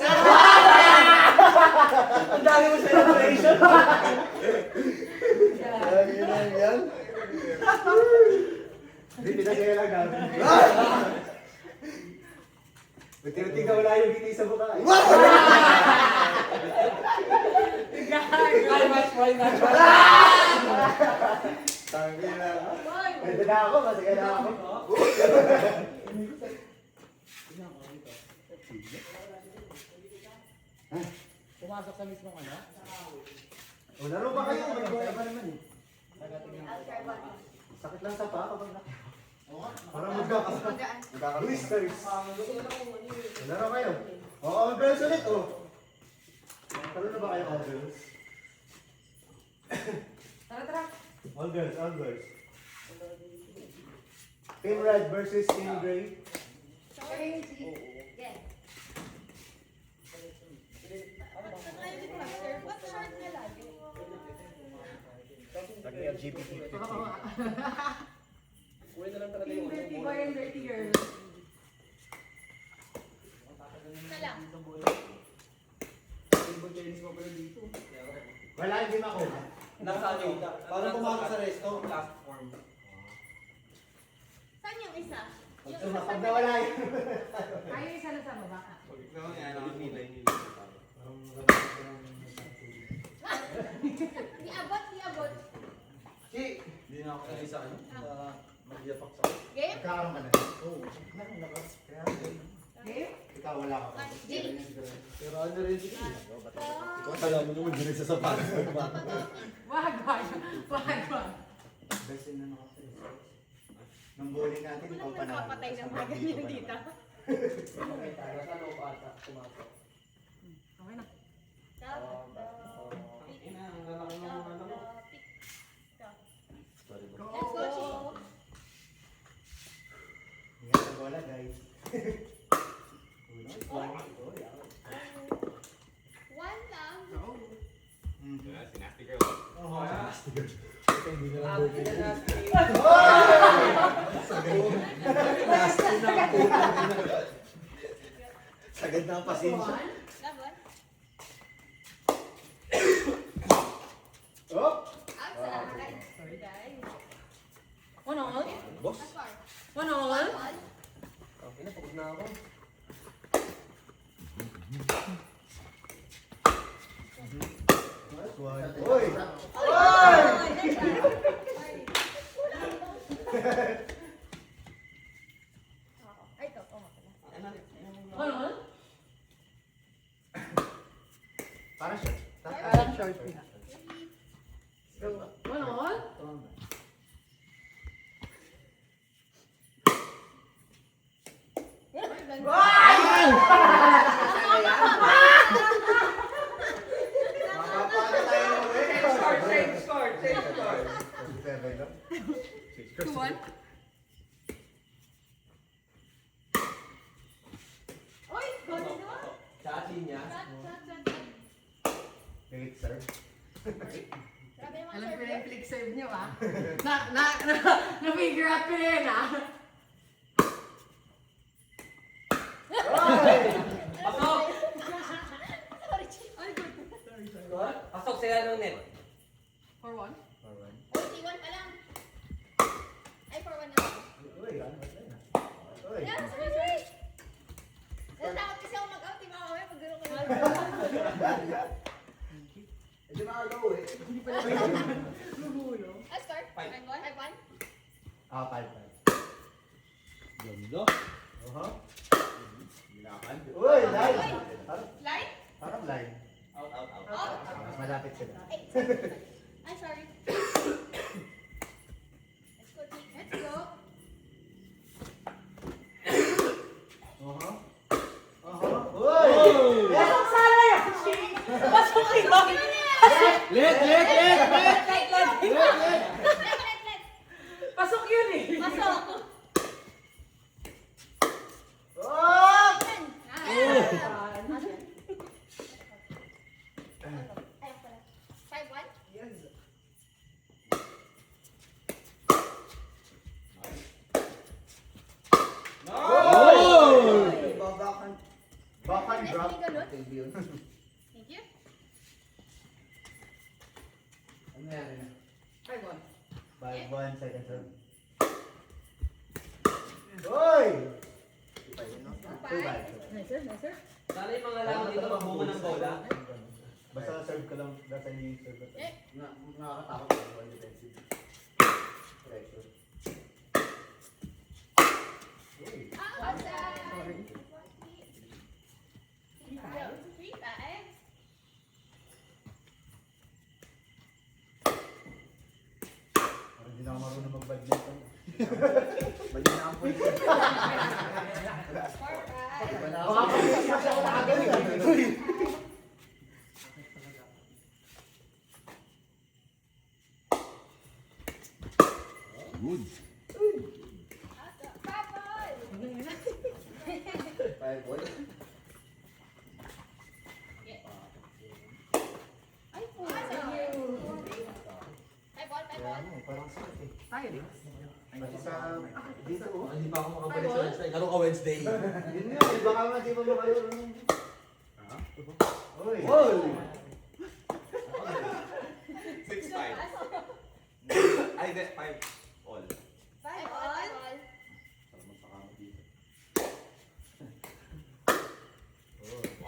Ang dami mo sa celebration. Yan. Hindi, pinagaya lang namin. Buti-buti ka wala yung hindi sa mukha. Ay, match point, match point. Tangi na. Pwede na ako, masaya na ako. Pumasok sa mismong ano? O, laro ba kayo? May bola pa naman eh. I'll try one. Sakit lang sa paa kapag parang magkaka-blisters. Laro kayo. O, all girls ulit oh. Laro na ba kayo all girls? Tara, tara. All girls, all girls. Team red versus team gray. Sorry. Yes. What short na lagi? Pag-LGBT. Kunin na lang talaga yung Wala, hindi makuha. Nasa ano? Paano pumasok sa resto? Platform. Saan yung isa? Yung So, isa pag sa nawala yun. Ay, yung isa lang sa baba. Pag ikaw yan, ang nilay. Di abot, di abot. Si, Hindi na ako kaya sa ano? Sa mag-iapak sa Game? nagkakaroon ka na. Oo. Meron na ka. Kaya, Okay? ikaw wala ka pa. Game. Pero ano rin si Kina? Ito. Kala mo naman din sa sapatos. Wag, wag. Wag, wag. Best in na nakasales. Nung bowling natin, ikaw pa na. Papatay ng mga ganyan dito. Okay, tayo. Sa loob ata. Pumasok. Okay na. Ina, ang lalaki ng mga ano mo. Let's go, Chico. Ingat sa bola, guys. One lang. Sinasty girl. Oh, hindi na lang Happy birthday. na nasty. Sagad na ang pasensya. Laban. Oh! Outside. Sorry, guys. One all? Boss? As far. One all? One. Okay na, pagod na ako. Nice one. Uy! Ay, ito. Oh, pala. One all? Parang siya. Parang short. One all? Makapala tayo ng uwi. Same score. 7 lang. 2-1? Oy, gano'n na. Chachi niya. Shot. Great serve. Grabe naman Alam ko serve. na yung flick save niyo, ah. Na-figure out ko na yun, ah. Pasok! Sorry, Chico. Ay, good. Pasok sila ng net. For one? Oy, T1 pa lang. Ay, for one na. Uy, ano ba tayo na? Uy. Yeah, sorry. Natakot kasi ako mag-out. Di ba ako pag gano'n kayo. Hindi makagawa eh. Ah, score? Five. 5-1? Ah, 5. Ganda. Ginakan. Uy, line! Line? Parang line. Out. Out. Mas malapit sila. Ay, I'm sorry. Let's go, Chico. Let's go. Uy! Pasok sana yun! Pasok yun! Let! Let. Pasok yun eh! Pasok. Oh! Yan. Ayaw pala. 5-1? Yes. Oh! Backhand Ay, drop. hindi ganun. Thank you. Ano yan? 5-1. 5-1, second serve. Uy! 2-5. Nice, sir. Nice, sir. Sana yung mga lamang dito magbunga ng bola. Basta serve ka lang, nasa yung serve ka. Eh. Nakakatakot ako yung defensive. Pressure. Uy! Outside. Sorry. 3-5. Parang hindi na ako marunong mag-badminton. Badminton ang point. 4-5. Makapag-isip siya ako nakagawin. Uy! Good. Kapal. 5-1. Ay, po. 5-1. Parang sakit eh. Tayo rin. Kasi sa dito oh. Hindi pa ako makabalik sa Wednesday. Laro ka Wednesday. Yun nga, eh, baka nga di pa makayo. Uy! Uy! hindi. 5 all. 5 all.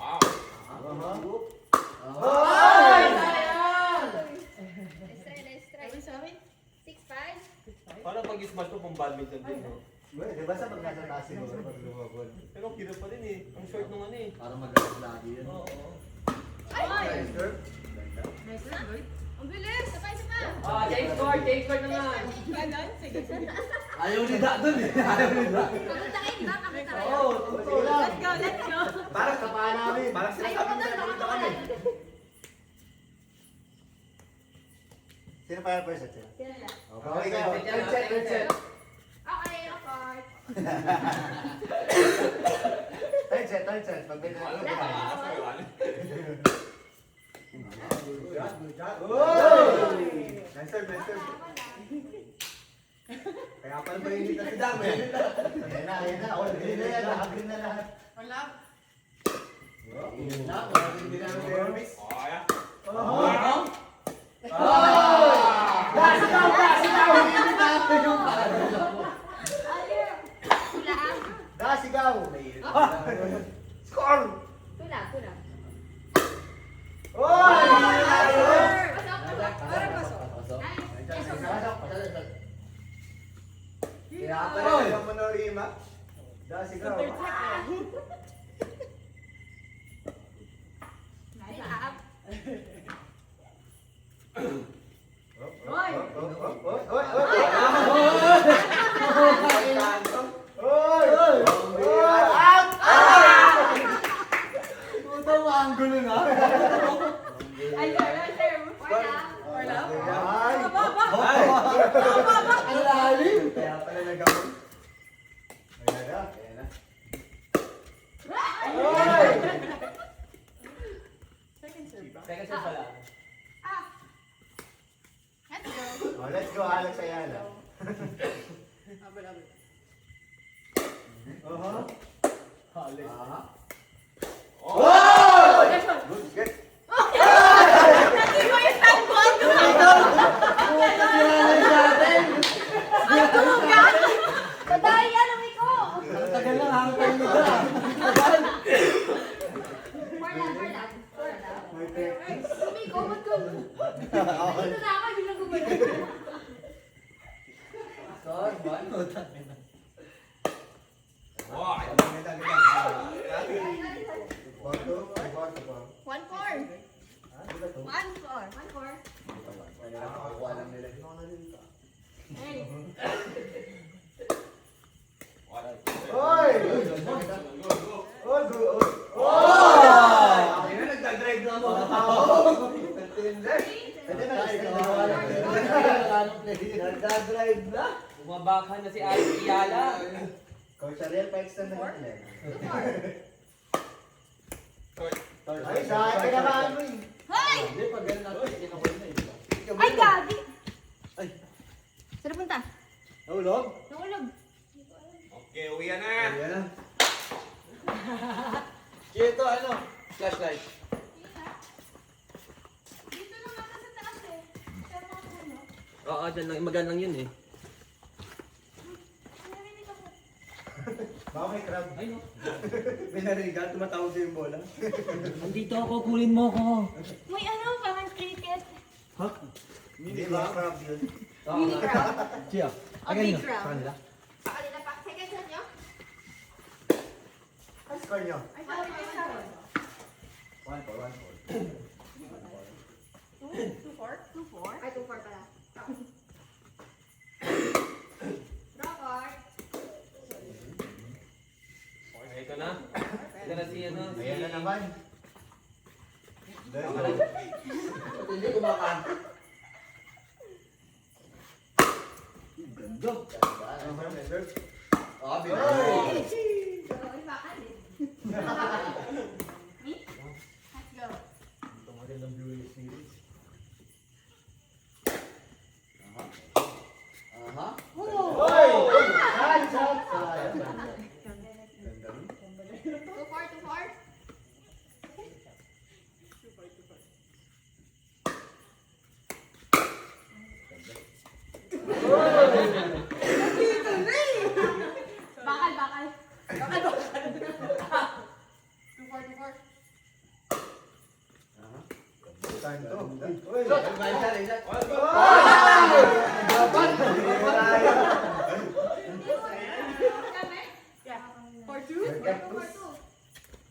Wow! Let's try. 6-5. Parang pag ismash mo pang badminton din, no? Di ba sa pag nasa taas siguro pag lumabol? Pero cute pa rin eh. Ang short nung ano eh. Para magalas lagi yun. Oo. Ay! Nice girl. Ganda. Ang bilis! Sabay sa pa! Ah, change court naman. Ganon? Sige, sige. Ayaw ni Da dun eh. Ayaw ni Da. Papuntakin ba? Pakita kayo. Oo, totoo lang. Let's go, let's go! Parang kapaan namin. Parang Ayoko sinasabi doon, na baka dito kami. makalan. Sino pa yung first set? Sino lang? Okay, ikaw. Third set. Okay, ako. Third set. Pag may nalala ka. Nice serve. Kaya pala ba yung dito si Dam eh? Ayan na. All green na yan. Green na lahat. Wala. Yun na. Hindi na namin kayo miss. Oh, yeah. Sigaw! Score! Tula. Oy! Kaya pala yung monorima. Sigaw. Ang gulo na. Ay, sir. Warla. Ay! Ang lalim! Kaya pala nagawin. Ayan na. Ay! Second serve ba? Second set pala. Let's go. Let's go, Alex Ayala. Abal. Alex. Oh! Good, good. Hindi mo yung tanggol! Ang tumugan! Patay yan, amoy ko! Tagal lang ang tayo nito. Warla. May practice. Amoy ko, ba't ko? Dito na ako, hindi lang gumagano. Wow! 1-4. Hey. Oy! Oy! Nagdadrive na mga tao. Pwede na. Nagdadrive na. Bumabakhan na si Alex Iyala. Coach Ariel, pa-extend na natin. Court. Ay, sa akin ka naman mo eh. Hoy! Hindi, pag ganun natin, kinakul na eh. Ay, gabi! Ay. Saan punta? Nahulog? Nahulog. Okay, uwi na. Ayan na. Kito, ano? Flashlight. Dito lang ako sa taas eh. Pero ano? Oo, dyan lang. Magan lang yun eh. Narinig ako. Baka may crab. Ay, no. May narinig, tumatawag sa yung bola. Nandito ako, kunin mo ako. May ano, parang cricket. Hindi ba crab yun? Mini crowd. Siya. O big crowd. Kanila. Pakalina pa. Second set nyo? Ang score nyo? Ay, sabi ko sa 2-4? Ay, 2-4 pala. Draw card. Okay, ito na. Ito na si ano. Ayan na naman. Hindi kumakanta. Ganda. Ano ba yung serve? Ah, Ay! Ay, bakal eh. Me? Let's go. Ito magandang viewing series. Aha. Hoy! Saan? Ganda nun. 2-4. Uy! Yeah. For two?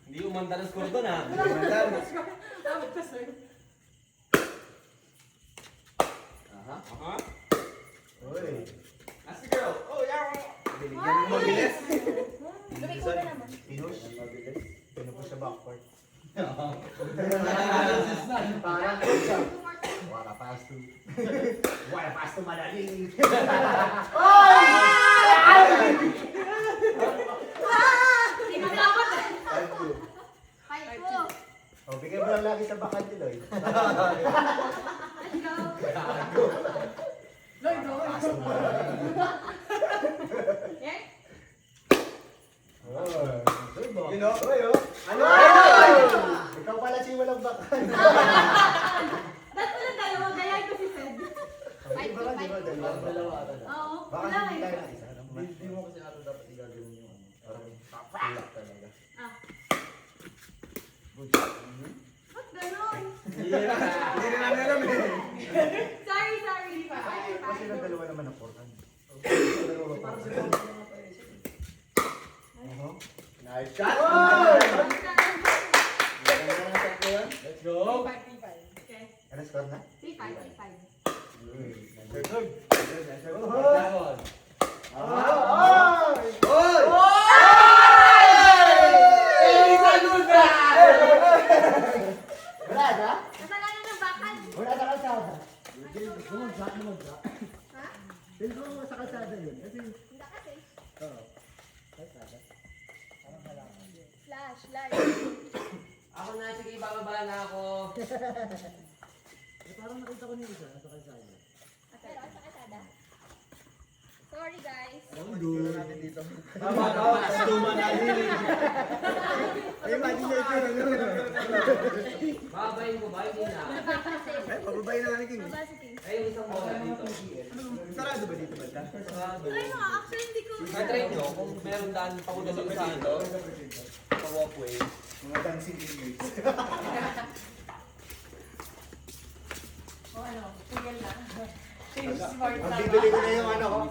Hindi umanda ng score doon ha. Aha. Uy! That's the girl. Oh, yeah. Binigyan mo mabilis. Lumiko na naman. Pinush. Mabilis. Pinupush sa backcourt. Parang siya. Wala pass to. Wala pass to Madaling. Hindi mo dapat. Thank you. Oh, bigay mo lang lagi sa bakan ni Lloyd. Lloyd, go. Pass to Madaling. Yeah? You know? Oy, oh. Ano? Ikaw pala si walang bakan. Ba't pala dalawa? Kaya ko si Sed. Di ba? Dalawa ata. Oo. Baka Wala hindi tayo eh. na isa. Hindi mo kasi ato dapat igagawin yung ano. Parang papalak talaga. Ah. Good. Ba't ganon? Hindi rin namin alam eh. Sorry, sorry. Di pa. Kasi ng dalawa naman ang porkan. Nice shot! Let's go! Okay. Ano score na? 3-5. Good. Good. Wala na? Kasalanan ng bakal. Wala sa kalsada. Ha? Hindi ko sa kalsada yun. Kasi, Hindi kasi. oo. Kalsada. Parang kailangan. Flashlight. Ako na, sige, bababa na ako. Parang nakita ko niya isa sa kalsada. Pero sa kasada. Sorry guys. Tingnan natin dito. Tama ka, tuma na Ay, imagination. Babayin ko ba? Hindi na. Ay, pababayin na natin King. Baba si King. Ay, yung isang bola dito. Sarado ba dito ba? Sarado. Ay, no, actually hindi ko. Na-try nyo kung meron daan pa ko doon sa ano, sa walkway. Mga dancing inmates. O ano, tinggal lang. Change smart Ang lang. bibili ko na yung ano ko.